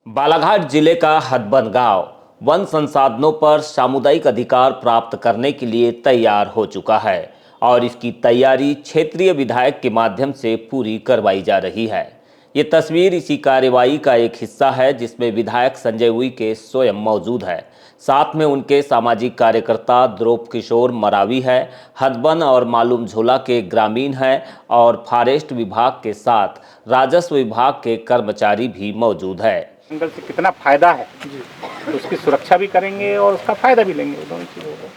बालाघाट जिले का हथबन गांव वन संसाधनों पर सामुदायिक अधिकार प्राप्त करने के लिए तैयार हो चुका है और इसकी तैयारी क्षेत्रीय विधायक के माध्यम से पूरी करवाई जा रही है। ये तस्वीर इसी कार्यवाही का एक हिस्सा है जिसमें विधायक संजय उइके स्वयं मौजूद है। साथ में उनके सामाजिक कार्यकर्ता द्रोप किशोर मरावी है, हथबन और मालूम झोला के ग्रामीण हैं और फॉरेस्ट विभाग के साथ राजस्व विभाग के कर्मचारी भी मौजूद है। जंगल से कितना फायदा है तो उसकी सुरक्षा भी करेंगे और उसका फायदा भी लेंगे, दोनों चीज़ों को।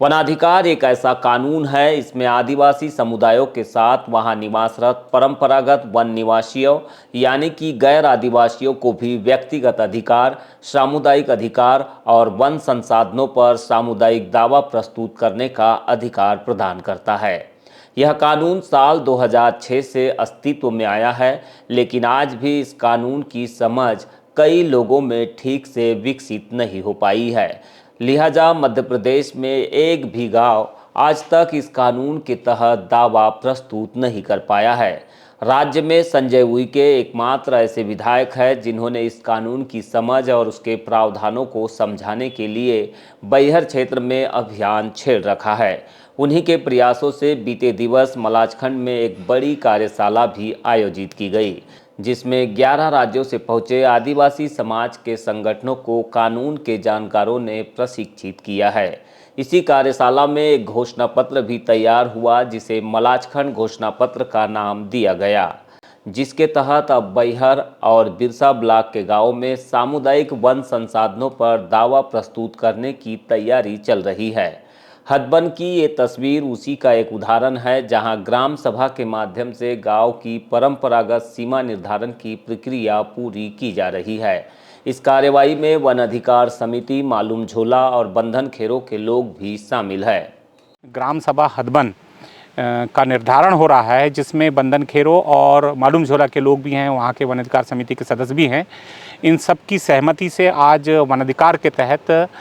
वनाधिकार एक ऐसा कानून है, इसमें आदिवासी समुदायों के साथ वहां निवासरत परंपरागत वन निवासियों यानी कि गैर आदिवासियों को भी व्यक्तिगत अधिकार, सामुदायिक अधिकार और वन संसाधनों पर सामुदायिक दावा प्रस्तुत करने का अधिकार प्रदान करता है। यह कानून साल 2006 से अस्तित्व में आया है, लेकिन आज भी इस कानून की समझ कई लोगों में ठीक से विकसित नहीं हो पाई है। लिहाजा मध्य प्रदेश में एक भी गांव आज तक इस कानून के तहत दावा प्रस्तुत नहीं कर पाया है। राज्य में संजय उइके एकमात्र ऐसे विधायक हैं जिन्होंने इस कानून की समझ और उसके प्रावधानों को समझाने के लिए बैहर क्षेत्र में अभियान छेड़ रखा है। उन्हीं के प्रयासों से बीते दिवस मलाजखंड में एक बड़ी कार्यशाला भी आयोजित की गई, जिसमें 11 राज्यों से पहुंचे आदिवासी समाज के संगठनों को कानून के जानकारों ने प्रशिक्षित किया है। इसी कार्यशाला में एक घोषणा पत्र भी तैयार हुआ जिसे मलाजखंड घोषणा पत्र का नाम दिया गया, जिसके तहत अब बैहर और बिरसा ब्लॉक के गांवों में सामुदायिक वन संसाधनों पर दावा प्रस्तुत करने की तैयारी चल रही है। हथबन की ये तस्वीर उसी का एक उदाहरण है जहां ग्राम सभा के माध्यम से गांव की परंपरागत सीमा निर्धारण की प्रक्रिया पूरी की जा रही है। इस कार्यवाही में वन अधिकार समिति, मालूम झोला और बंधन खेरों के लोग भी शामिल हैं। ग्राम सभा हथबन का निर्धारण हो रहा है जिसमें बंधन खेरों और मालूम झोला के लोग भी हैं, वहाँ के वन अधिकार समिति के सदस्य भी हैं। इन सब की सहमति से आज वन अधिकार के तहत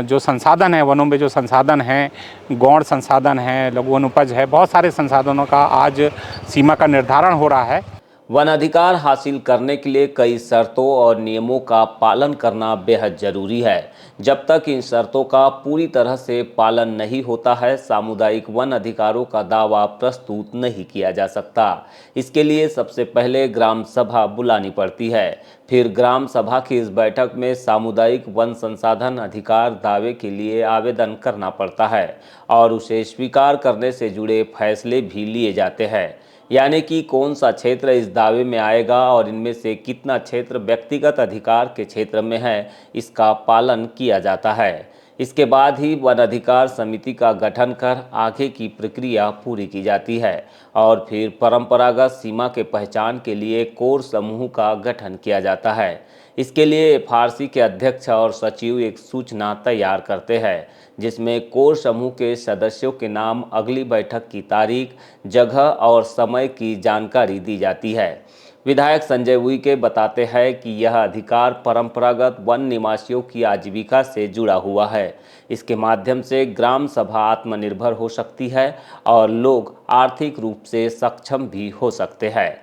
जो संसाधन है, वनों में जो संसाधन हैं, गौण संसाधन है, लघु वन उपज है, बहुत सारे संसाधनों का आज सीमा का निर्धारण हो रहा है। वन अधिकार हासिल करने के लिए कई शर्तों और नियमों का पालन करना बेहद जरूरी है। जब तक इन शर्तों का पूरी तरह से पालन नहीं होता है, सामुदायिक वन अधिकारों का दावा प्रस्तुत नहीं किया जा सकता। इसके लिए सबसे पहले ग्राम सभा बुलानी पड़ती है। फिर ग्राम सभा की इस बैठक में सामुदायिक वन संसाधन अधिकार दावे के लिए आवेदन करना पड़ता है और उसे स्वीकार करने से जुड़े फैसले भी लिए जाते हैं, यानी कि कौन सा क्षेत्र इस दावे में आएगा और इनमें से कितना क्षेत्र व्यक्तिगत अधिकार के क्षेत्र में है, इसका पालन किया जाता है। इसके बाद ही वन अधिकार समिति का गठन कर आगे की प्रक्रिया पूरी की जाती है और फिर परंपरागत सीमा के पहचान के लिए कोर समूह का गठन किया जाता है। इसके लिए एफआरसी के अध्यक्ष और सचिव एक सूचना तैयार करते हैं जिसमें कोर समूह के सदस्यों के नाम, अगली बैठक की तारीख, जगह और समय की जानकारी दी जाती है। विधायक संजय उइके बताते हैं कि यह अधिकार परंपरागत वन निवासियों की आजीविका से जुड़ा हुआ है। इसके माध्यम से ग्राम सभा आत्मनिर्भर हो सकती है और लोग आर्थिक रूप से सक्षम भी हो सकते हैं।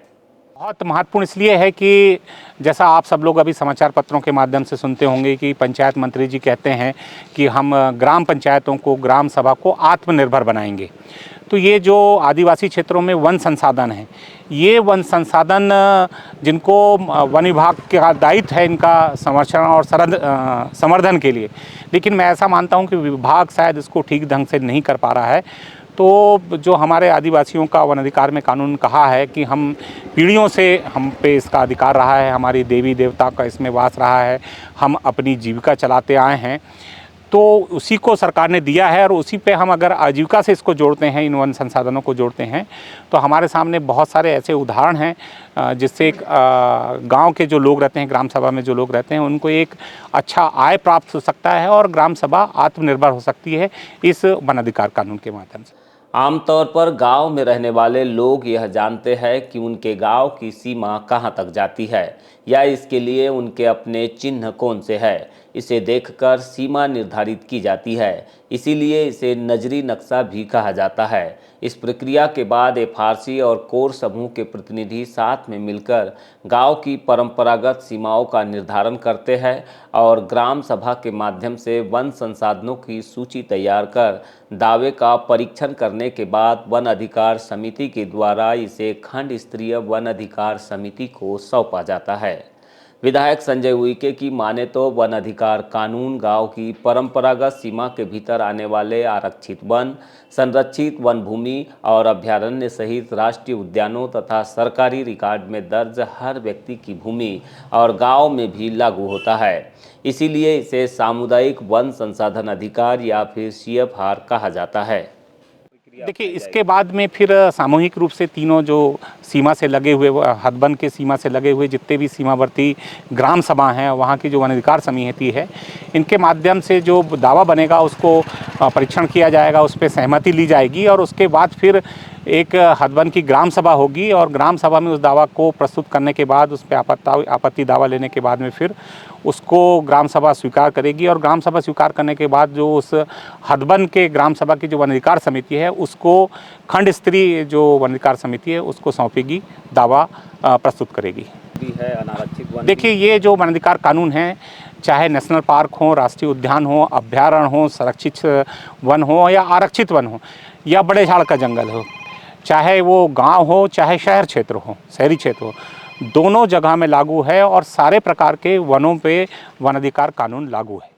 बहुत महत्वपूर्ण इसलिए है कि जैसा आप सब लोग अभी समाचार पत्रों के माध्यम से सुनते होंगे कि पंचायत मंत्री जी कहते हैं कि हम ग्राम पंचायतों को, ग्राम सभा को आत्मनिर्भर बनाएंगे। तो ये जो आदिवासी क्षेत्रों में वन संसाधन हैं, ये वन संसाधन जिनको वन विभाग का दायित्व है इनका संरक्षण और संवर्धन के लिए, लेकिन मैं ऐसा मानता हूँ कि विभाग शायद इसको ठीक ढंग से नहीं कर पा रहा है। तो जो हमारे आदिवासियों का वन अधिकार में कानून कहा है कि हम पीढ़ियों से हम पे इसका अधिकार रहा है, हमारी देवी देवता का इसमें वास रहा है, हम अपनी जीविका चलाते आए हैं, तो उसी को सरकार ने दिया है और उसी पे हम अगर आजीविका से इसको जोड़ते हैं, इन वन संसाधनों को जोड़ते हैं, तो हमारे सामने बहुत सारे ऐसे उदाहरण हैं जिससे गांव के जो लोग रहते हैं, ग्राम सभा में जो लोग रहते हैं, उनको एक अच्छा आय प्राप्त हो सकता है और ग्राम सभा आत्मनिर्भर हो सकती है इस वन अधिकार कानून के माध्यम से। आमतौर पर गांव में रहने वाले लोग यह जानते हैं कि उनके गांव की सीमा कहां तक जाती है। या इसके लिए उनके अपने चिन्ह कौन से है, इसे देखकर सीमा निर्धारित की जाती है। इसीलिए इसे नजरी नक्शा भी कहा जाता है। इस प्रक्रिया के बाद एफआरसी और कोर समूह के प्रतिनिधि साथ में मिलकर गांव की परंपरागत सीमाओं का निर्धारण करते हैं और ग्राम सभा के माध्यम से वन संसाधनों की सूची तैयार कर दावे का परीक्षण करने के बाद वन अधिकार समिति के द्वारा इसे खंड स्तरीय वन अधिकार समिति को सौंपा जाता है। विधायक संजय उइके की माने तो वन अधिकार कानून गांव की परंपरागत सीमा के भीतर आने वाले आरक्षित वन, संरक्षित वन भूमि और अभ्यारण्य सहित राष्ट्रीय उद्यानों तथा सरकारी रिकॉर्ड में दर्ज हर व्यक्ति की भूमि और गांव में भी लागू होता है। इसीलिए इसे सामुदायिक वन संसाधन अधिकार या फिर सीएफआर कहा जाता है। देखिए, इसके बाद में फिर सामूहिक रूप से तीनों जो सीमा से लगे हुए हदबंद के सीमा से लगे हुए जितने भी सीमावर्ती ग्राम सभा हैं, वहाँ की जो वन अधिकार समिति है, इनके माध्यम से जो दावा बनेगा उसको परीक्षण किया जाएगा, उस पर सहमति ली जाएगी और उसके बाद फिर एक हदबंद की ग्राम सभा होगी और ग्राम सभा में उस दावा को प्रस्तुत करने के बाद उस पर आपत्ति दावा लेने के बाद में फिर उसको ग्राम सभा स्वीकार करेगी और ग्राम सभा स्वीकार करने के बाद जो उस हदबंद के ग्राम सभा की जो वन अधिकार समिति है उसको खंड स्तरीय जो वन अधिकार समिति है उसको सौंपेगी, दावा प्रस्तुत करेगी। देखिए, ये जो वन अधिकार कानून है, चाहे नेशनल पार्क हो, राष्ट्रीय उद्यान हो, अभ्यारण्य हो, संरक्षित वन हो या आरक्षित वन हो या बड़े झाड़ का जंगल हो, चाहे वो गांव हो चाहे शहर क्षेत्र हो, शहरी क्षेत्र हो, दोनों जगह में लागू है और सारे प्रकार के वनों पे वन अधिकार कानून लागू है।